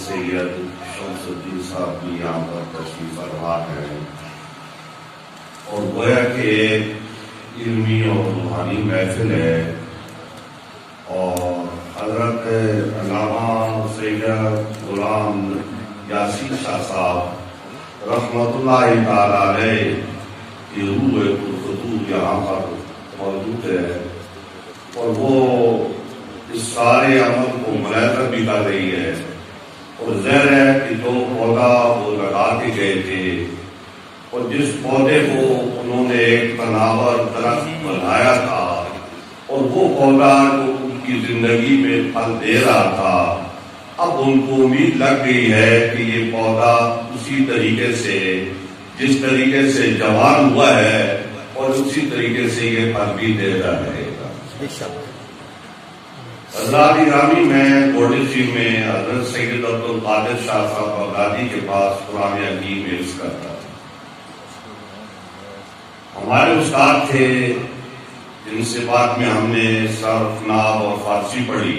سید شمس الدین صاحب بھی یہاں پر تشریف فرما ہیں اور گویا کہ ایک علمی اور روحانی محفل ہے اور حضرت علامہ سید غلام یاسین شاہ صاحب رحمۃ اللہ تعالی علیہ کی روح القدس یہاں پر موجود ہے اور وہ اس سارے عمل کو ملاحظہ بھی کر رہی ہے اور ظاہر ہے کہ جو پودا وہ لگا کے گئے تھے اور جس پودے کو انہوں نے ایک تناور درخت بنایا تھا اور وہ پودا جو ان کی زندگی میں پھل دے رہا تھا، اب ان کو امید لگ گئی ہے کہ یہ پودا اسی طریقے سے جس طریقے سے جوان ہوا ہے اور اسی طریقے سے یہ پھل بھی دیتا رہے گا۔ حضرات گرامی، میں گوڑی میں حضرت سید عبد القادر شاہ صاحب بغدادی کے پاس قرآن حکیم حفظ کرتا تھا۔ ہمارے استاد تھے جن سے بعد میں ہم نے صرف ناب اور فارسی پڑھی،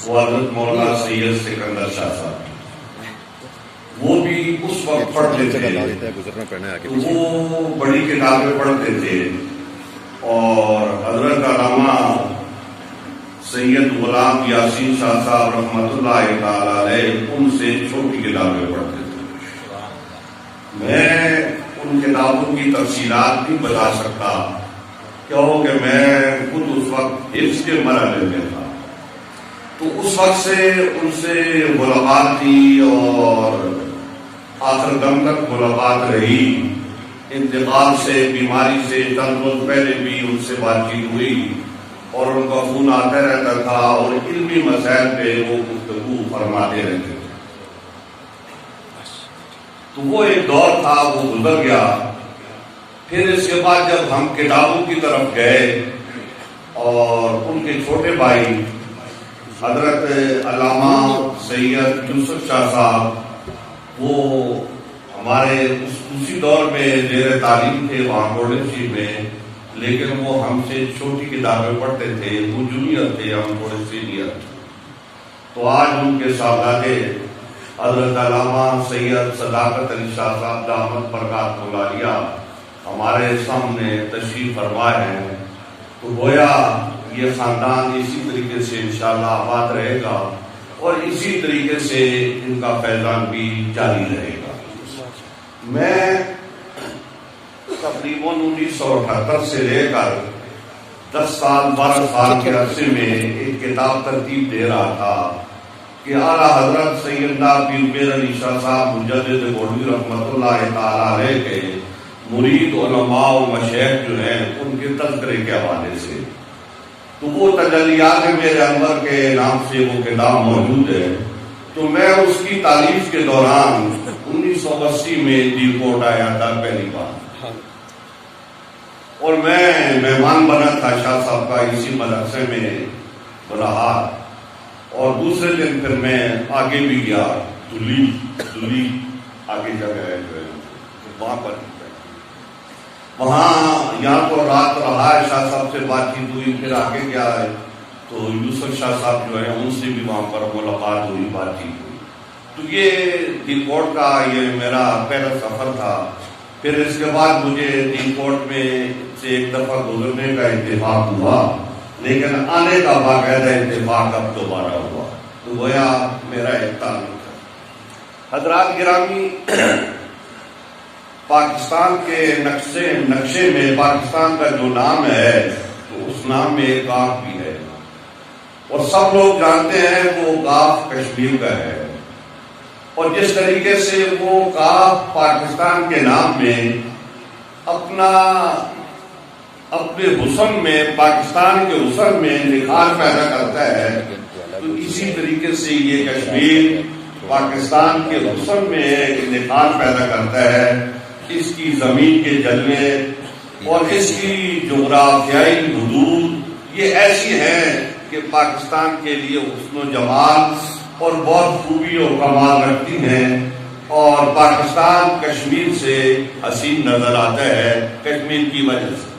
وہ حضرت مولانا سید سکندر شاہ صاحب، وہ بھی اس وقت پڑھتے تھے تو وہ بڑی کتابیں پڑھتے تھے اور حضرت علامہ سید غلام یاسین شاہ صاحب رحمۃ اللہ تعالی علیہ ان سے چھوٹی کتابیں پڑھتے تھے۔ میں ان کتابوں کی تفصیلات نہیں بتا سکتا کیونکہ میں خود اس وقت حفظ کے مرحلے میں تھا، تو اس وقت سے ان سے ملاقات تھی اور آخر دم تک ملاقات رہی۔ انتقال سے، بیماری سے چند روز پہلے بھی ان سے بات چیت ہوئی اور ان کا فون آتا رہتا تھا اور علمی مسائل پہ وہ گفتگو فرماتے رہتے تھے۔ تو وہ ایک دور تھا، وہ گزر گیا۔ پھر اس کے بعد جب ہم کتابوں کی طرف گئے اور ان کے چھوٹے بھائی حضرت علامہ سید یوسف شاہ صاحب، وہ ہمارے اسی دور میں زیر تعلیم تھے وہاں گوڑی میں، لیکن وہ ہم سے چھوٹی کتابیں پڑھتے تھے، وہ جونیئر تھے، ہم تھوڑے سینئر تھے۔ تو آج ان کے صاحبزادے حضرت علامہ سید صداقت علی شاہ صاحب دامت برکات مولالیہ ہمارے سامنے تشریف فرما ہیں، تو گویا یہ خاندان اسی طریقے سے انشاءاللہ آباد رہے گا اور اسی طریقے سے ان کا فیضان بھی جاری رہے گا۔ میں تقریباً 1978 سے لے کر 10 سال 12 سال کے عرصے میں ایک کتاب ترتیب دے رہا تھا کہ اعلیٰ حضرت سیدنا پیر میر علی شاہ صاحب مجدد گوڑی رحمۃ اللہ تعالی علیہ کے مرید علماء و مشائخ جو ہیں ان کے تذکرے کے حوالے سے، تو وہ تجلیات میرے انور کے نام سے وہ کتاب موجود ہے۔ تو میں اس کی تالیف کے دوران 1980 میں دیر کوٹ آیا تھا پہلی بار اور میں مہمان بنا تھا شاہ صاحب کا اسی مدرسے میں رہا اور دوسرے دن پھر میں آگے بھی گیا، دلی آگے جگہ ہے جو ہے وہاں پر، وہاں یا تو رات رہا ہے، شاہ صاحب سے بات چیت ہوئی، پھر آگے گیا ہے تو یوسف شاہ صاحب جو ہے ان سے بھی وہاں پر ملاقات ہوئی، بات چیت ہوئی۔ تو یہ دل کوٹ کا یہ میرا پہلا سفر تھا۔ پھر اس کے بعد مجھے دل کوٹ میں سے ایک دفعہ گزرنے کا اتفاق ہوا، لیکن آنے کا باقاعدہ اتفاق اب دوبارہ ہوا، تو گویا میرا ایک تعلق ہے۔ حضرات گرامی، پاکستان کے نقشے میں پاکستان کا جو نام ہے تو اس نام میں ایک کاف بھی ہے اور سب لوگ جانتے ہیں وہ کاف کشمیر کا ہے، اور جس طریقے سے وہ کاف پاکستان کے نام میں اپنے حسن میں، پاکستان کے حسن میں نکھار پیدا کرتا ہے، تو اسی طریقے سے یہ کشمیر پاکستان کے حسن میں ایک نکھار پیدا کرتا ہے۔ اس کی زمین کے جلوے اور اس کی جغرافیائی حدود یہ ایسی ہیں کہ پاکستان کے لیے حسن و جمال اور بہت خوبی اور کمال رکھتی ہیں، اور پاکستان کشمیر سے حسین نظر آتا ہے کشمیر کی وجہ سے۔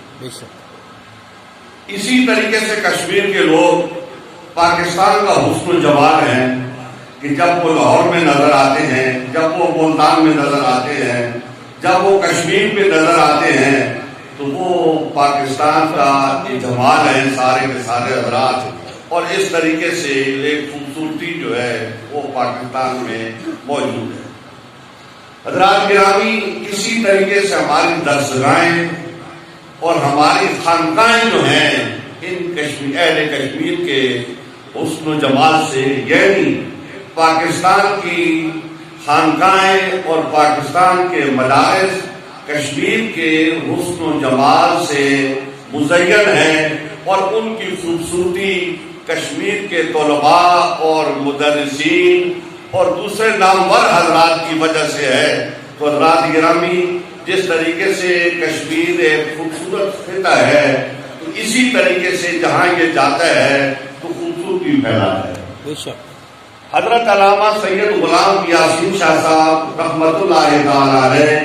اسی طریقے سے کشمیر کے لوگ پاکستان کا حسن و جمال ہیں، کہ جب وہ لاہور میں نظر آتے ہیں، جب وہ ملتان میں نظر آتے ہیں، جب وہ کشمیر پہ نظر آتے ہیں، تو وہ پاکستان کا یہ جمال ہے سارے کے سارے حضرات، اور اس طریقے سے ایک خوبصورتی جو ہے وہ پاکستان میں موجود ہے۔ حضرات گرامی، اسی طریقے سے ہماری درسگاہیں اور ہماری خانقاہیں جو ہیں ان اہل کشمیر کے حسن و جمال سے، یعنی پاکستان کی خانقاہیں اور پاکستان کے مدارس کشمیر کے حسن و جمال سے مزین ہیں، اور ان کی خوبصورتی کشمیر کے طلباء اور مدرسین اور دوسرے نامور حضرات کی وجہ سے ہے۔ تو حضرات گرامی، جس طریقے سے کشمیر ایک خوبصورت خطہ ہے، تو اسی طریقے سے جہاں یہ جاتا ہے تو خوبصورتی پھیلاتا ہے۔ حضرت علامہ سید غلام یاسین شاہ صاحب رحمت اللہ تعالی علیہ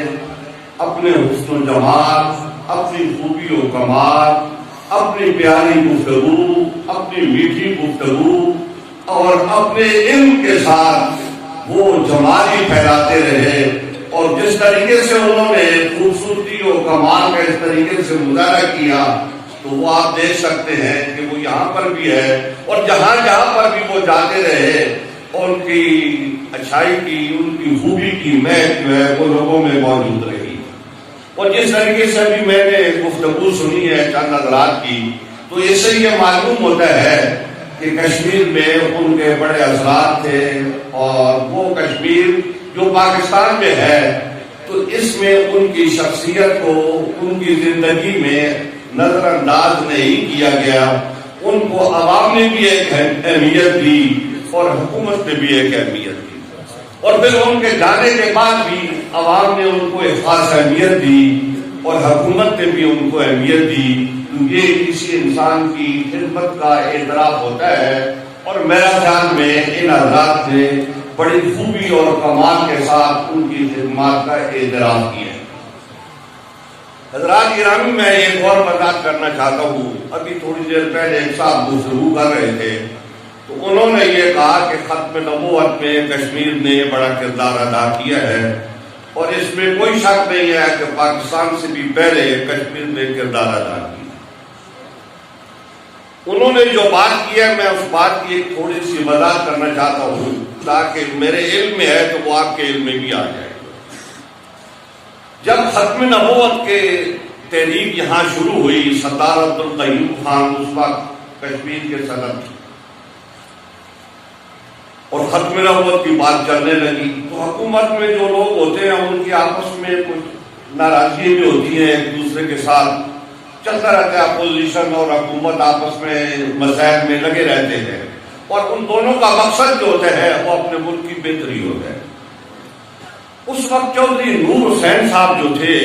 اپنے حسن و جمال، اپنی خوبی و کمال، اپنی پیاری گفتگو، اپنی میٹھی گفتگو اور اپنے علم کے ساتھ وہ جمال ہی پھیلاتے رہے، اور جس طریقے سے انہوں نے خوبصورتی و کمال کا اس طریقے سے مظاہرہ کیا، تو وہ آپ دیکھ سکتے ہیں کہ وہ یہاں پر بھی ہے، اور جہاں جہاں پر بھی وہ جاتے رہے، ان کی اچھائی کی، ان کی خوبی کی مہک جو ہے وہ لوگوں میں موجود رہی۔ اور جس طریقے سے ابھی میں نے گفتگو سنی ہے چند حضرات کی، تو اس سے یہ معلوم ہوتا ہے کہ کشمیر میں ان کے بڑے اثرات تھے، اور وہ کشمیر جو پاکستان میں ہے تو اس میں ان کی شخصیت کو ان کی زندگی میں نظر انداز نہیں کیا گیا، ان کو عوام نے بھی ایک اہمیت دی اور حکومت نے بھی ایک اہمیت دی، اور پھر ان کے جانے کے بعد بھی عوام نے ان کو ایک خاص اہمیت دی اور حکومت نے بھی ان کو اہمیت دی۔ یہ کسی انسان کی خدمت کا اعتراف ہوتا ہے، اور میرا خیال میں ان حضرات نے بڑی خوبی اور کمال کے ساتھ ان کی خدمات کا اعتراف کیا ہے۔ حضرات گرامی، میں ایک اور بات کرنا چاہتا ہوں۔ ابھی تھوڑی دیر پہلے ایک صاحب گفتگو کر رہے تھے، تو انہوں نے یہ کہا کہ ختم نبوت میں کشمیر نے بڑا کردار ادا کیا ہے، اور اس میں کوئی شک نہیں ہے کہ پاکستان سے بھی پہلے کشمیر نے کردار ادا کیا۔ انہوں نے جو بات کی ہے، میں اس بات کی ایک تھوڑی سی وضاحت کرنا چاہتا ہوں تاکہ میرے علم میں ہے تو وہ آپ کے علم میں بھی آ جائے۔ جب ختم نبوت کے تحریک یہاں شروع ہوئی، سردار عبدالقیوم خان اس وقت کشمیر کے صدر تھے، اور ختم نبوت کی بات چلنے لگی، تو حکومت میں جو لوگ ہوتے ہیں ان کی آپس میں کچھ ناراضگی بھی ہوتی ہے، ایک دوسرے کے ساتھ چلتا رہتا ہے، اپوزیشن اور حکومت آپس میں مسائل میں لگے رہتے ہیں، اور ان دونوں کا مقصد جو ہوتا ہے وہ اپنے ملک کی بہتری ہوتا ہے۔ اس وقت چودھری نور حسین صاحب جو تھے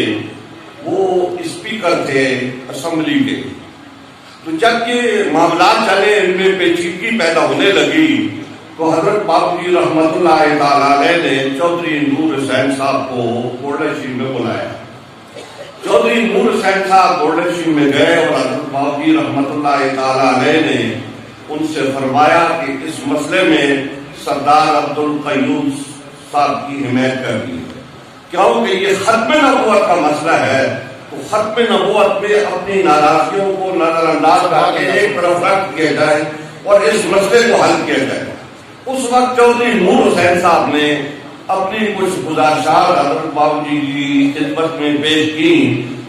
وہ اسپیکر تھے اسمبلی کے، تو جب یہ معاملات چلے، ان میں پیچیدگی پیدا ہونے لگی، تو حضرت باپوجی رحمت اللہ تعالی علیہ نے چودھری نور حسین صاحب کو گولڈن شیل میں بلایا۔ چودھری نور حسین صاحب گولڈن شیل میں گئے، اور حضرت باپوجی رحمت اللہ تعالی علیہ نے ان سے فرمایا کہ اس مسئلے میں سردار عبدالقیوم صاحب کی حمایت کرنی ہے، کیونکہ یہ ختم نبوت کا مسئلہ ہے، تو ختم نبوت میں اپنی ناراضگیوں کو نظر انداز کر کے ایک طرف رکھ کیا جائے اور اس مسئلے کو حل کیا جائے۔ اس وقت چودھری نور حسین صاحب نے اپنی کچھ گزارشات حضرت باپوجی کی خدمت میں پیش کی،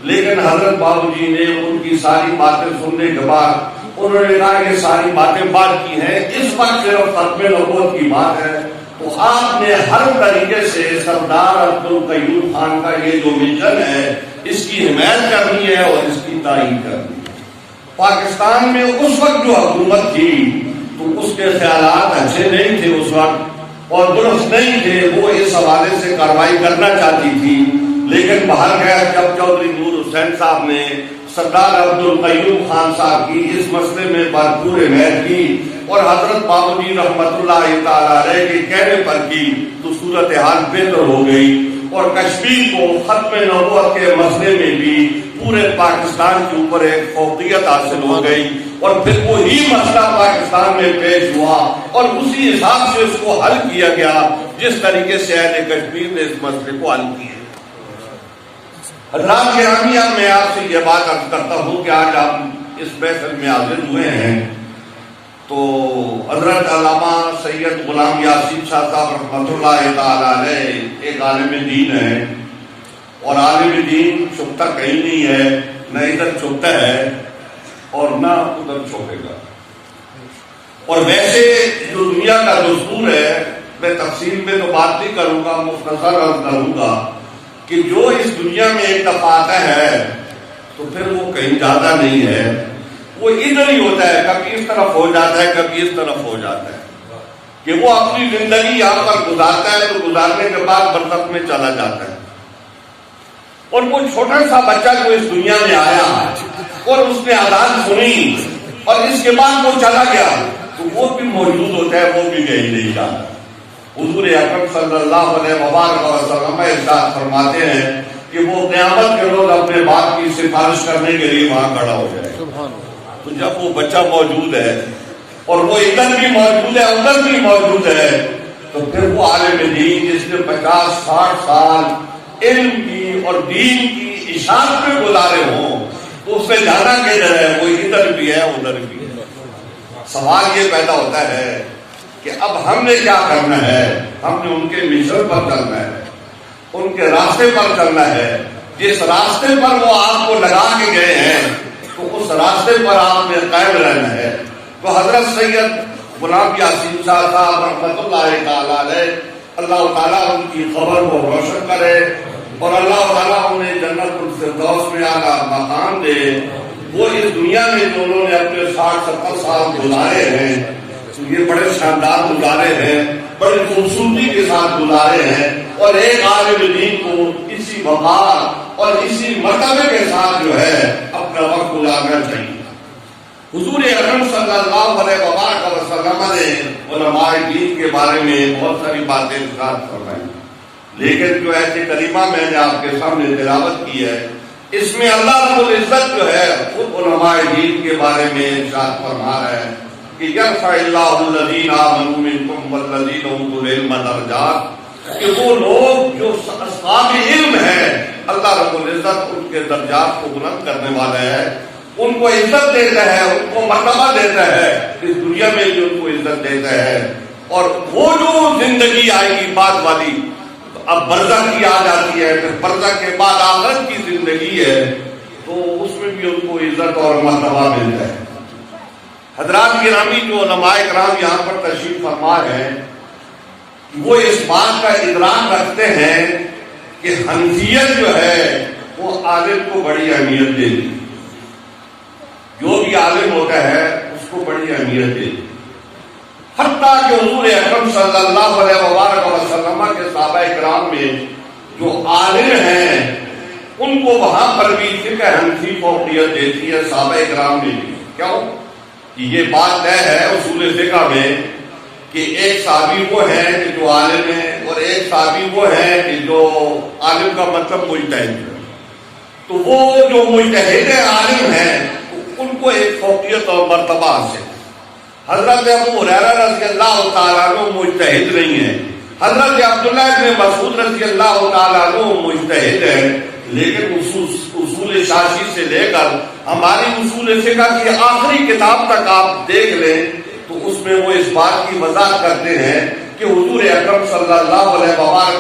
لیکن حضرت باپوجی نے ان کی ساری باتیں سننے کے بعد انہوں نے کہا یہ ساری باتیں بات کی ہیں، اس وقت صرف ختم نبوت کی بات ہے، تو آپ نے ہر طریقے سے سردار عبدالقیوم خان کا یہ جو مشن ہے اس کی حمایت کرنی ہے اور اس کی تائید کرنی ہے۔ پاکستان میں اس وقت جو حکومت تھی تو اس کے خیالات اچھے نہیں تھے اس وقت اور درست نہیں تھے، وہ اس حوالے سے کارروائی کرنا چاہتی تھی، لیکن باہر گیا جب چودھری نور حسین صاحب نے سردار عبدالقیوم خان صاحب کی اس مسئلے میں بھرپور حمایت کی اور حضرت باپوجی رحمت اللہ تعالی علیہ کے کہنے پر کی، تو صورتحال بہتر ہو گئی اور کشمیر کو ختم نبوت کے مسئلے میں بھی پورے پاکستان کے اوپر ایک فوقیت حاصل ہو گئی، اور پھر وہی مسئلہ پاکستان میں پیش ہوا اور اسی حساب سے اس کو حل کیا گیا جس طریقے سے اہل کشمیر نے اس مسئلے کو حل کیا۔ حضرات گرامی، اب میں آپ سے یہ بات عرض کرتا ہوں کہ آج آپ اس محفل میں حاضر ہوئے ہیں تو حضرت علامہ سید غلام یاسین شاہ صاحب رحمۃ اللہ تعالی علیہ ایک عالم دین ہے، اور عالم دین چھپتا کہیں نہیں ہے، نہ ادھر چھپتا ہے اور نہ ادھر چھپے گا۔ اور ویسے جو دنیا کا دستور ہے، میں تفصیل میں تو بات نہیں کروں گا، مختصر عرض کروں گا کہ جو اس دنیا میں ایک دفعہ آتا ہے تو پھر وہ کہیں جاتا نہیں ہے، وہ ادھر ہی ہوتا ہے، کبھی اس طرف ہو جاتا ہے کبھی اس طرف ہو جاتا ہے، کہ وہ اپنی زندگی یہاں پر گزارتا ہے تو گزارنے کے بعد برزخ میں چلا جاتا ہے۔ اور وہ چھوٹا سا بچہ جو اس دنیا میں آیا اور اس نے اذان سنی اور اس کے بعد وہ چلا گیا تو وہ بھی موجود ہوتا ہے، وہ بھی کہیں نہیں جاتا۔ حضور اکرم صلی اللہ علیہ وسلم ارشاد فرماتے ہیں کہ وہ قیامت کے روز اپنے باپ کی سفارش کرنے کے لیے وہاں کھڑا ہو جائے۔ تو جب وہ بچہ موجود ہے اور وہ ادھر بھی موجود ہے ادھر بھی موجود ہے تو پھر وہ عالم دین جس نے 50-60 سال علم کی اور دین کی اشاعت پہ گزارے ہوں تو اس میں جانا کدھر ہے؟ وہ ادھر بھی ہے ادھر بھی ہے۔ سوال یہ پیدا ہوتا ہے کہ اب ہم نے کیا کرنا ہے؟ ہم نے ان کے مشن پر چلنا ہے، ان کے راستے پر چلنا ہے، جس راستے پر وہ آپ کو لگا کے گئے ہیں تو اس راستے پر آپ نے قائم رہنا ہے۔ تو حضرت سید غلام یاسین شاہ صاحب رحمۃ اللہ تعالی علیہ، اللہ تعالیٰ ان کی خبر کو روشن کرے اور اللہ تعالیٰ انہیں جنت الفردوس میں اعلیٰ مقام دے۔ وہ اس دنیا میں جو انہوں نے اپنے 60-70 سال گزارے ہیں یہ بڑے شاندار گزارے ہیں، بڑی خوبصورتی کے ساتھ گزارے ہیں، اور ایک عالم دین کو اسی وقار اور اسی مرتبے کے ساتھ جو ہے اپنا وقت گزارنا چاہیے۔ حضور اکرم صلی اللہ علیہ وسلم نے علماء دین کے بارے میں بہت ساری باتیں ارشاد فرمائی، لیکن جو ایسے کریمہ میں نے آپ کے سامنے تلاوت کی ہے اس میں اللہ رب العزت جو ہے خود علماء دین کے بارے میں ارشاد فرما رہا ہے کہ یرفع اللہ الذین آمنوا منکم والذین اوتوا العلم درجات، کہ وہ لوگ جو اصحاب علم ہیں اللہ رب العزت ان کے درجات کو بلند کرنے والا ہے، ان کو عزت دیتا ہے، ان کو مرتبہ دیتا ہے، اس دنیا میں بھی ان کو عزت دیتا ہے۔ اور وہ جو زندگی آئے گی بعد والی، اب برزخ کی آ جاتی ہے، پھر برزخ کے بعد آخرت کی زندگی ہے تو اس میں بھی ان کو عزت اور مرتبہ ملتا ہے۔ حضرات گرامی، جو علماء کرام یہاں پر تشریف فرما ہیں وہ اس بات کا ادراک رکھتے ہیں کہ حنفیت جو ہے وہ عالم کو بڑی اہمیت دیتی، جو بھی عالم ہوتا ہے اس کو بڑی اہمیت دیتی، حتیٰ کہ حضور اکرم صلی اللہ علیہ وسلم کے صحابہ کرام میں جو عالم ہیں ان کو وہاں پر بھی فقہ حنفی فوقیت دیتی ہے، صحابہ کرام میں بھی۔ کیوں؟ کہ یہ بات طے ہے اصول فقہ میں کہ ایک صحابی وہ ہے کہ جو عالم ہے اور ایک صحابی وہ ہے کہ جو عالم کا مطلب مجتہد ہے، تو وہ جو مجتہد عالم ہیں ان کو ایک فوقیت اور مرتبہ حاصل ہے۔ حضرت ابو ہریرہ رضی اللہ تعالیٰ عنہ مجتہد نہیں ہے، حضرت عبداللہ بن مسعود رضی اللہ تعالیٰ عنہ مجتہد ہے، لیکن اصول شاشی سے لے کر ہماری اصول فقہ کی آخری کتاب تک آپ دیکھ لیں تو اس میں وہ اس بات کی وضاحت کرتے ہیں کہ حضور اکرم صلی اللہ علیہ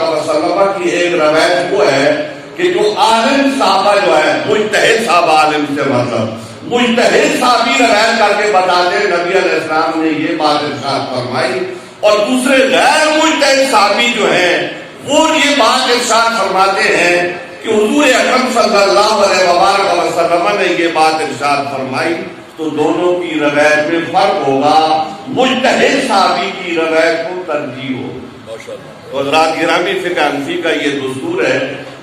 وسلم کی ایک روایت وہ ہے کہ جو عالم صحابہ جو ہے مجتہد صحابہ، عالم سے مطلب مجتہد صحابی روایت کر کے بتاتے ہیں نبی علیہ السلام نے یہ بات ارشاد فرمائی، اور دوسرے غیر مجتہد صحابی جو ہیں وہ یہ بات ارشاد فرماتے ہیں کہ حضور اکرم صلی اللہ علیہ وسلم نے یہ بات ارشاد فرمائی، تو دونوں کی روایت میں فرق ہوگا، مجتہد صحابی کی روایت کو ترجیح ہوگی۔ تو حضرات گرامی، فقہ حنفی کا یہ دستور ہے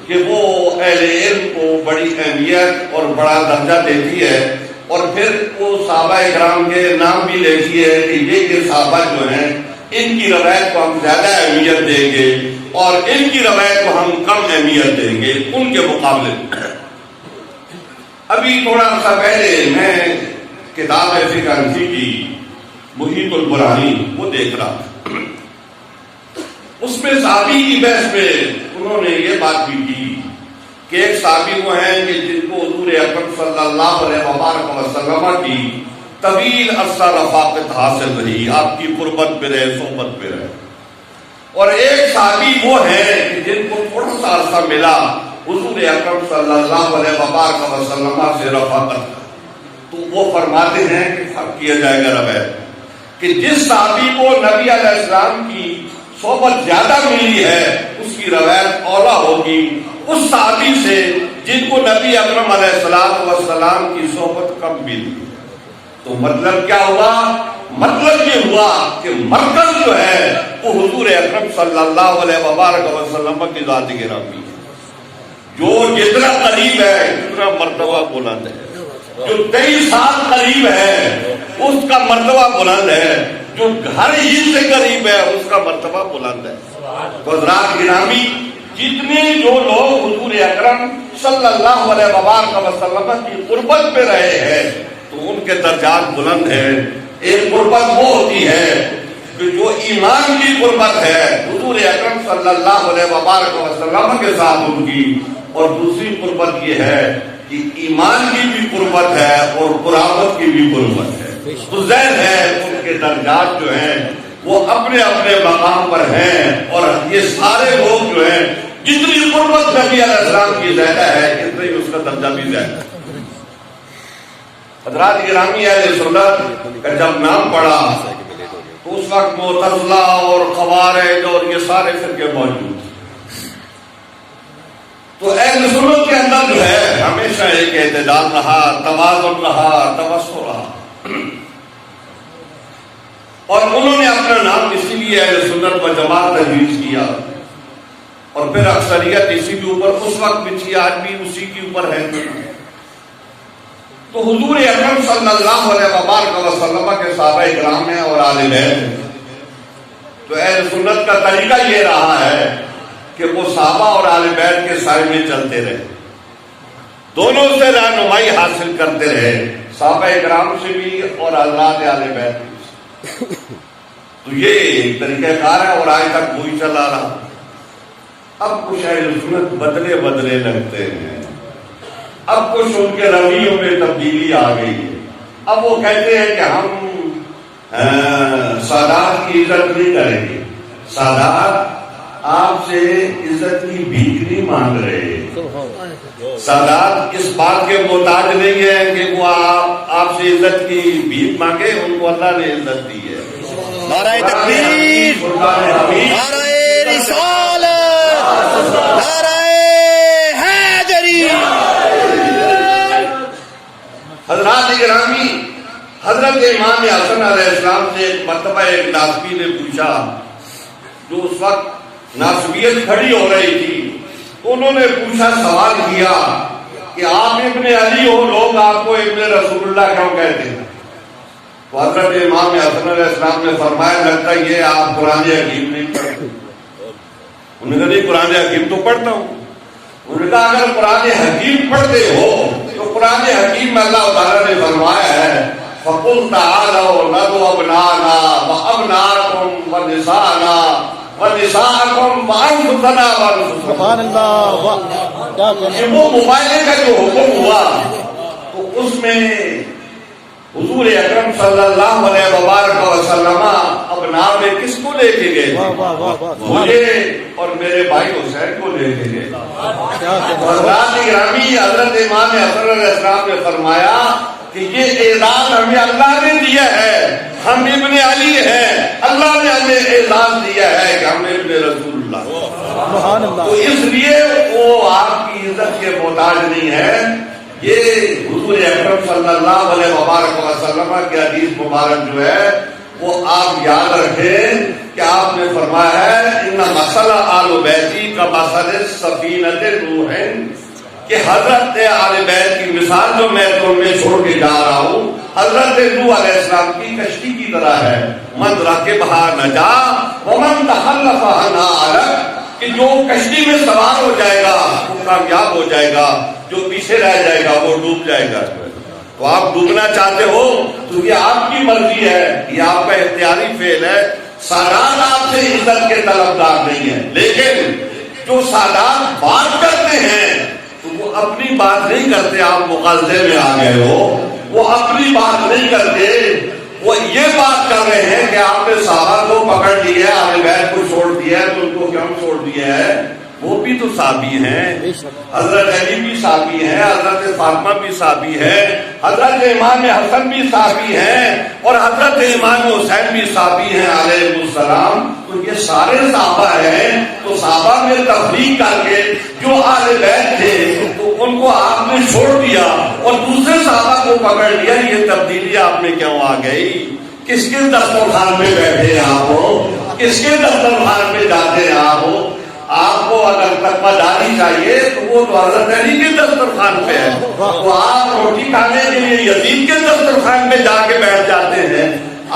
کہ وہ اہل علم کو بڑی اہمیت اور بڑا درجہ دیتی ہے، اور پھر وہ صحابہ کرام کے نام بھی لیتی ہے کہ یہ صحابہ جو ہیں ان کی روایت کو ہم زیادہ اہمیت دیں گے اور ان کی روایت کو ہم کم اہمیت دیں گے ان کے مقابلے میں۔ ابھی تھوڑا سا پہلے میں کتاب فقہ حنفی کی محیط البرہانی وہ دیکھ رہا تھا، اس میں صحابی کی بحث میں انہوں نے یہ بات بھی کی کہ ایک صحابی وہ ہیں کہ جن کو حضور اکرم صلی اللہ علیہ وسلم کی طویل عرصہ رفاقت حاصل رہی، آپ کی قربت پہ رہے، صحبت پہ رہے، اور ایک صحابی وہ ہیں کہ جن کو تھوڑا سا عرصہ ملا حضور اکرم صلی اللہ علیہ وسلم سے رفاقت، تو وہ فرماتے ہیں کہ فرق کیا جائے گا روایت کہ جس صحابی کو نبی علیہ السلام کی صحبت زیادہ ملی ہے اس کی روایت اولا ہوگی اس صحابی سے جن کو نبی اکرم علیہ السلام کی صحبت کم ملی۔ تو مطلب کیا ہوا؟ مطلب یہ ہوا کہ مرکز جو ہے وہ حضور اکرم صلی اللہ علیہ وسلم کی ذات گرامی ہے، جو جتنا قریب ہے اتنا مرتبہ بلند ہے، جو 23 سال قریب ہے اس کا مرتبہ بلند ہے، جو ہر عید سے قریب ہے اس کا مرتبہ بلند ہے۔ تو حضرات گرامی، جتنے جو لوگ حضور اکرم صلی اللہ علیہ وسلم کی قربت پہ رہے ہیں تو ان کے درجات بلند ہیں۔ ایک قربت وہ ہوتی ہے کہ جو ایمان کی قربت ہے حضور اکرم صلی اللہ علیہ وسلم کے ساتھ ان کی، اور دوسری قربت یہ ہے کہ ایمان کی بھی قربت ہے اور قرابت کی بھی قربت ہے۔ تو ظاہر ہے ان کے درجات جو ہیں وہ اپنے اپنے مقام پر ہیں، اور یہ سارے لوگ جو ہیں جتنی قربت نبی علیہ السلام کی زیادہ ہے اتنا ہی اس کا درجہ بھی زیادہ ہے۔ حضرات گرامی، اہل سنت کا جب نام پڑا تو اس وقت معتزلہ اور خوارج اور یہ سارے فرقے موجود تھے۔ تو اہل سنت کے اندر جو ہے ہمیشہ ایک اعتدال رہا، توازن رہا، توسط رہا، اور انہوں نے اپنا نام اسی لیے اہل سنت و جماعت تجویز کیا، اور پھر اکثریت اسی کے اوپر اس وقت بھی تھی، آج بھی اسی کے اوپر ہے۔ تو حضور اکرم صلی اللہ علیہ وسلم کے صحابہ کرام ہیں اور آل بیت ہیں، تو اہل سنت کا طریقہ یہ رہا ہے کہ وہ صحابہ اور آل بیت کے سائے میں چلتے رہے، دونوں سے رہنمائی حاصل کرتے رہے، صحابہ کرام سے بھی اور حضرات آل بیت سے۔ تو یہ ایک طریقہ کار ہے اور آج تک وہی چلا رہا۔ اب کچھ اہل سنت بدلے بدلے لگتے ہیں، اب کچھ ان کے رویوں میں تبدیلی آ گئی ہے۔ اب وہ کہتے ہیں کہ ہم سادات کی عزت نہیں کریں گے، سادات آپ سے عزت کی بھیک نہیں مانگ رہے، سادات اس بات کے محتاج نہیں ہے کہ وہ آپ سے عزت کی بھیک مانگے، ان کو اللہ نے عزت دی ہے۔ نعرہ تکبیر، نعرہ رسالت، نعرہ حیدری۔ حضرات گرامی، حضرت امام حسن علیہ السلام سے ایک مرتبہ ایک ناسبی نے پوچھا، جو اس وقت ناسبیت کھڑی ہو رہی تھی، انہوں نے پوچھا، سوال کیا کہ آپ ابن علی ہو، لوگ آپ کو ابن رسول اللہ کیوں کہتے ہیں؟ تو حضرت امام حسن علیہ السلام نے فرمایا، لگتا ہے یہ آپ قرآن حکیم نہیں پڑھتے۔ انہوں نے کہا نہیں، قرآن حکیم تو پڑھتا ہوں۔ انہوں نے کہا اگر قرآن حکیم پڑھتے ہو تو قرآن حکیم میں اللہ تعالیٰ نے فرمایا ہے، فَقُلْ تَعَالَوْا نَدْعُ أَبْنَاءَنَا وَأَبْنَاءَكُمْ وَنِسَاءَنَا وَنِسَاءَكُمْ وَأَنفُسَنَا وَأَنفُسَكُمْ۔ سبحان اللہ۔ یہ وہ مباہلے کا جو حکم ہوا تو اس میں حضور اکرم صلی اللہ علیہ وسلم ابناء میں کس کو لے کے گئے؟ مجھے اور میرے بھائی حسین کو لے کے گئے۔ حضرات گرامی، حضرت امام حسن علیہ السلام نے فرمایا کہ یہ اعزاز ہمیں اللہ نے دیا ہے، ہم ابن علی ہیں، اللہ نے ہمیں اعزاز دیا ہے کہ ہم ابن رسول اللہ۔ تو اس لیے وہ آپ کی عزت کے محتاج نہیں ہے۔ یہ حضور اکرم صلی اللہ علیہ وسلم کی حدیث مبارک جو ہے وہ آپ یاد رکھیں کہ آپ نے فرمایا ہے، ان مثل آل بیتی کا مثل سفینۃ نوح، کہ حضرت آل بیت کی مثال جو میں تمہیں چھوڑ کے جا رہا ہوں حضرت نوح علیہ السلام کی کشتی کی طرح ہے، من رکبھا نجا ومن تخلفھا نجا، کہ جو کشتی میں سوار ہو جائے گا وہ کامیاب ہو جائے گا، جو پیچھے رہ جائے گا وہ ڈوب جائے گا۔ تو آپ ڈوبنا چاہتے ہو تو یہ آپ کی مرضی ہے، یہ آپ کا اختیاری فعل ہے۔ سادات آپ سے عزت کے طلبدار نہیں ہے، لیکن جو سادات بات کرتے ہیں تو وہ اپنی بات نہیں کرتے، آپ مغالطے میں آ گئے ہو، وہ اپنی بات نہیں کرتے، وہ یہ بات کر رہے ہیں کہ آپ نے صحابہ کو پکڑ لیا ہے، اہل بیت کو چھوڑ دیا ہے، تو ان کو کیوں چھوڑ دیا ہے؟ وہ بھی تو صحابی ہیں، حضرت علی بھی صحابی ہیں، حضرت فاطمہ بھی صحابی ہے، حضرت امام حسن بھی صحابی ہیں، اور حضرت امام حسین بھی صحابی ہیں علیہ السلام۔ تو یہ سارے صحابہ ہیں، تو صحابہ میں تفریق کر کے جو اہل بیت تھے تو ان کو آپ نے چھوڑ دیا اور دوسرے صحابہ کو پکڑ لیا۔ یہ تبدیلی آپ میں کیوں آ گئی؟ کس کے دسترخوان میں بیٹھے آپ ہو؟ کس کے دسترخوان میں جاتے ہیں آپ ہو؟ آپ کو اگر تقویٰ داری چاہیے تو وہ تو حضرت علی کے دسترخوان پہ ہے، تو آپ روٹی کھانے کے لیے یزید کے دسترخوان پہ جا کے بیٹھ جاتے ہیں،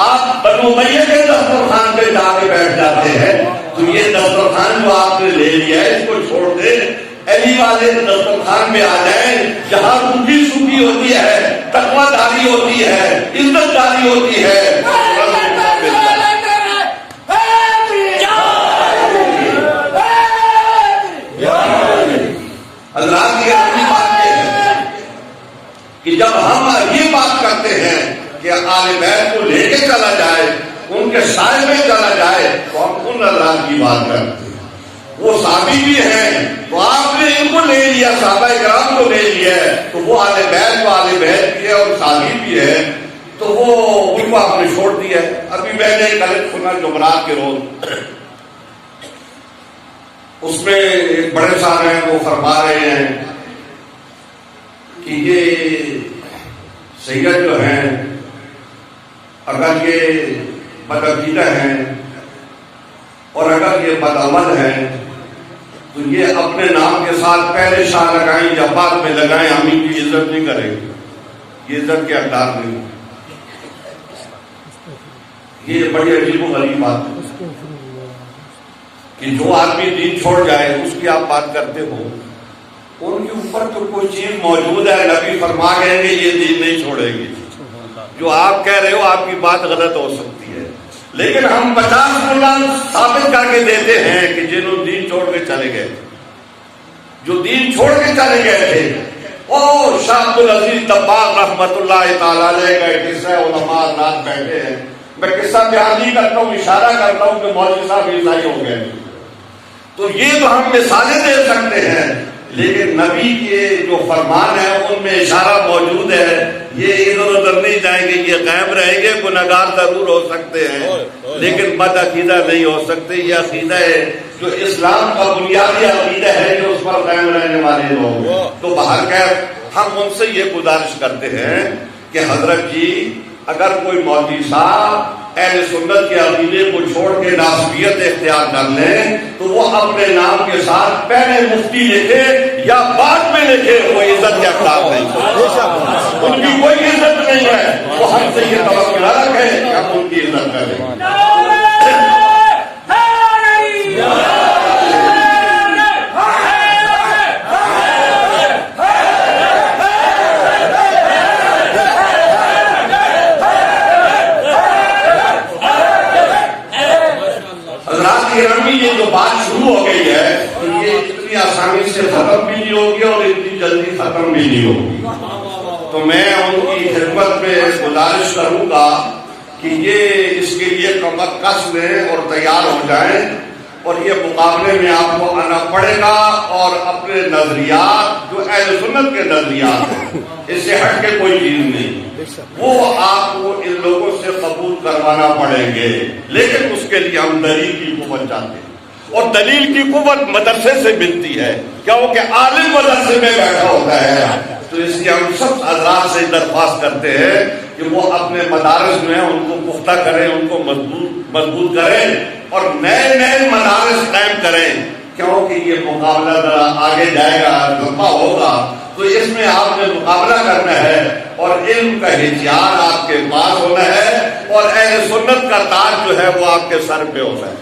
آپ بنو امیہ کے دسترخوان پہ جا کے بیٹھ جاتے ہیں۔ تو یہ دسترخوان جو آپ نے لے لیا ہے اس کو چھوڑ دیں، علی والے دسترخوان میں آ جائیں جہاں روٹی سوکھی ہوتی ہے، تقویٰ داری ہوتی ہے، عزت داری ہوتی ہے۔ حضرات کی اپنی بات یہ ہے کہ جب ہم یہ بات کرتے ہیں کہ آل بیت کو لے کے چلا جائے، ان کے سائے میں چلا جائے، تو ہم ان حضرات کی بات کرتے ہیں۔ وہ صحابی بھی ہیں تو آپ نے ان کو لے لیا، صحابہ کرام کو لے لیا ہے، تو وہ آل بیت کو آل بیت بھی ہے اور صحابی بھی ہے، تو وہ ان کو آپ نے چھوڑ دیا ہے۔ ابھی میں نے کل سنا جمعرات کے روز، اس میں ایک بڑے صاحب ہیں وہ فرما رہے ہیں کہ یہ سید جو ہیں اگر یہ بدعقیدہ ہیں اور اگر یہ بدعمل ہیں تو یہ اپنے نام کے ساتھ پہلے شاہ لگائیں یا بعد میں لگائیں، ہم ان کی عزت نہیں کریں گے، یہ عزت کے حقدار نہیں۔ یہ بڑی عجیب و غریب بات ہے کہ جو آدمی دین چھوڑ جائے اس کی آپ بات کرتے ہو، ان کے اوپر تو کوئی چیز موجود ہے، نبی فرما گئے کہ یہ دین نہیں چھوڑے گی۔ جو آپ کہہ رہے ہو آپ کی بات غلط ہو سکتی ہے، لیکن ہم 50 قرآن ثابت کر کے دیتے ہیں کہ جنہوں دین چھوڑ کے چلے گئے، جو دین چھوڑ کے چلے گئے تھے، اور شاہ عبد العزیز دباغ رحمت اللہ تعالیٰ علیہ کا ایک قصہ علماء رات بیٹھے ہیں، میں قصہ بیان نہیں کرتا ہوں، اشارہ کرتا ہوں کہ مولوی صاحب عیسائی ہو گئے، تو یہ تو ہم مثالیں دے سکتے ہیں، لیکن نبی کے جو فرمان ہیں ان میں اشارہ موجود ہے، یہ ادھر ادھر نہیں جائیں گے، یہ قائم رہیں گے، گنہگار ضرور ہو سکتے ہیں لیکن بد عقیدہ نہیں ہو سکتے۔ یہ عقیدہ ہے جو اسلام کا بنیادی عقیدہ ہے، جو اس پر قائم رہنے والے لوگ۔ تو بہرکیف ہم ان سے یہ گزارش کرتے ہیں کہ حضرت جی اگر کوئی مولوی صاحب اہل سنت کے عقیدے کو چھوڑ کے ناسبیت اختیار کر لیں تو وہ اپنے نام کے ساتھ پہلے مفتی لکھے یا بعد میں لکھے، وہ عزت کے حقدار نہیں، ان کی کوئی عزت نہیں ہے۔ وہ ہم سے یہ توقع نہ رکھے کہ ہم ان کی عزت کریں۔ یہ جو بات شروع ہو گئی ہے تو یہ اتنی آسانی سے ختم بھی نہیں ہوگی اور اتنی جلدی ختم بھی نہیں ہوگی، تو میں ان کی خدمت میں گزارش کروں گا کہ یہ اس کے لیے کمر کس لیں اور تیار ہو جائیں، اور یہ مقابلے میں آپ کو آنا پڑے گا اور اپنے نظریات جو اہل سنت کے نظریات ہیں، اس سے ہٹ کے کوئی چیز نہیں، وہ آپ کو ان لوگوں سے قبول کروانا پڑیں گے، لیکن اس کے لیے ہم دلیل کی قوت چاہتے ہیں، اور دلیل کی قوت مدرسے سے ملتی ہے، کیونکہ عالم مدرسے میں بیٹھا ہوتا ہے۔ تو اس لیے ہم سب حضرات سے درخواست کرتے ہیں کہ وہ اپنے مدارس میں ان کو پختہ کریں، ان کو مضبوط کریں اور نئے نئے مدارس قائم کریں، کیونکہ یہ مقابلہ ذرا آگے جائے گا، لمبا ہوگا، تو اس میں آپ نے مقابلہ کرنا ہے اور علم کا ہتھیار آپ کے پاس ہونا ہے اور اہل سنت کا تاج جو ہے وہ آپ کے سر پہ ہونا ہے۔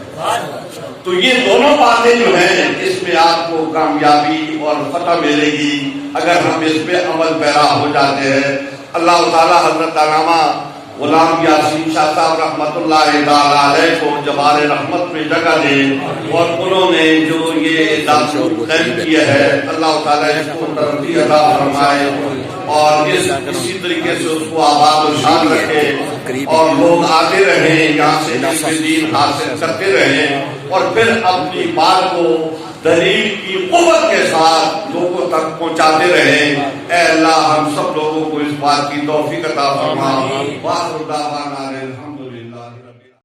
تو یہ دونوں باتیں جو ہیں اس میں آپ کو کامیابی اور فتح ملے گی اگر ہم اس پہ عمل پیرا ہو جاتے ہیں۔ اللہ تعالیٰ حضرت علامہ غلام یاسین شاہ صاحب رحمۃ اللہ تعالیٰ علیہ کو جبار رحمت میں جگہ دے، اور انہوں نے جو یہ ادارہ قائم کیا ہے اللہ تعالیٰ اس کو ترقی عطا فرمائے اور اسی طریقے سے اس کو آباد و شاد رکھے اور لوگ آتے رہیں یہاں سے علم دین حاصل کرتے رہیں اور پھر اپنی بات کو دلیل کی قوت کے ساتھ لوگوں تک پہنچاتے رہیں۔ اے اللہ ہم سب لوگوں کو اس بات کی توفیق عطا فرما۔ وآخر دعوانا